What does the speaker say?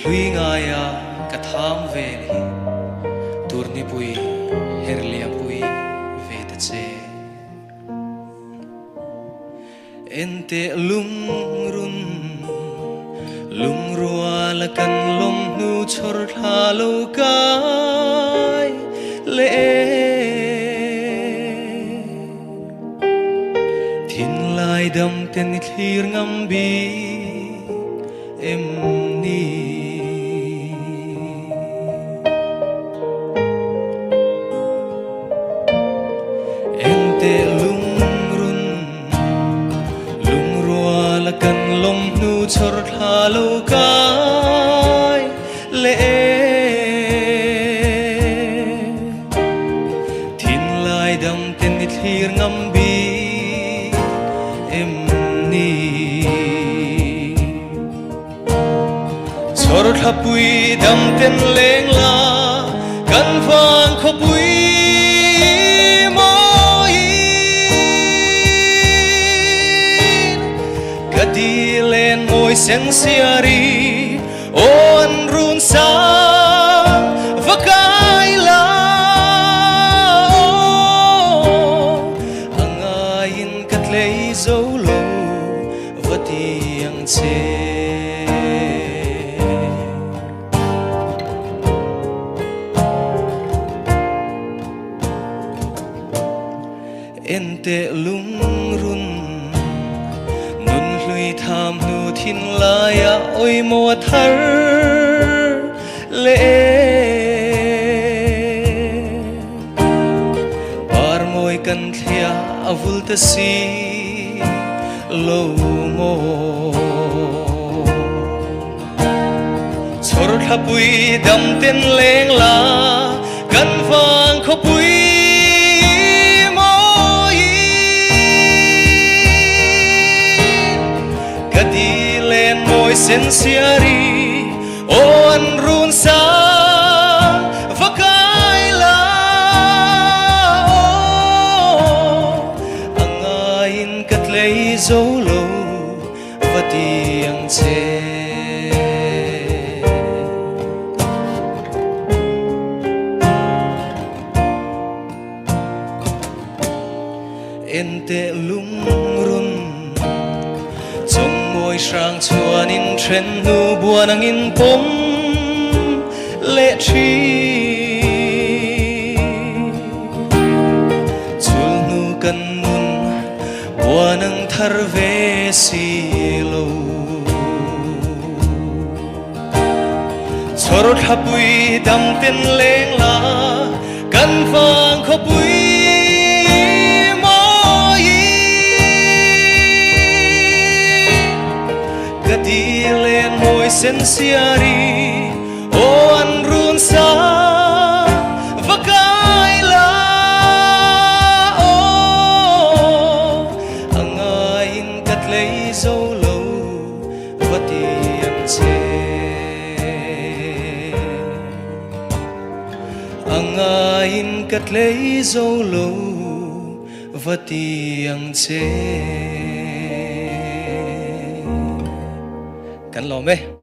lui ngaya ka tham ve hi turni pui herlia pui ve ta che ente lung rua la kan lom nu chor tha lo kai le thin lai dam ten thlir ngam bi em ni ente lung rua la kan lom nu chor tha lo kai le thin lai dam ten thlir ngam bi em ni chor tha pui dam ten leng la kan phang kho pui moi kadi len moi sen siari on run sang vakai la angain kat lei zo lo vati ang che ente lung run nun hlui tham nu thin laya oi mo thar le par moi kan thia avul ta si lo mo chor thapui dam ten leng la kan wang kho pui sen siari on run sang vakai la angain kat lei zo lo vati ang che ente lung run trong môi sang chuan in then nu buan ang in pom le chi chul nu kan mun buan ang thar ve si lo chorot hapui dam ten leng la kan phang kho pui len moi sen siari on run sa vakai la angain kat lei zo lo vati ang che angain kat lei zo lo vati ang che kan lo me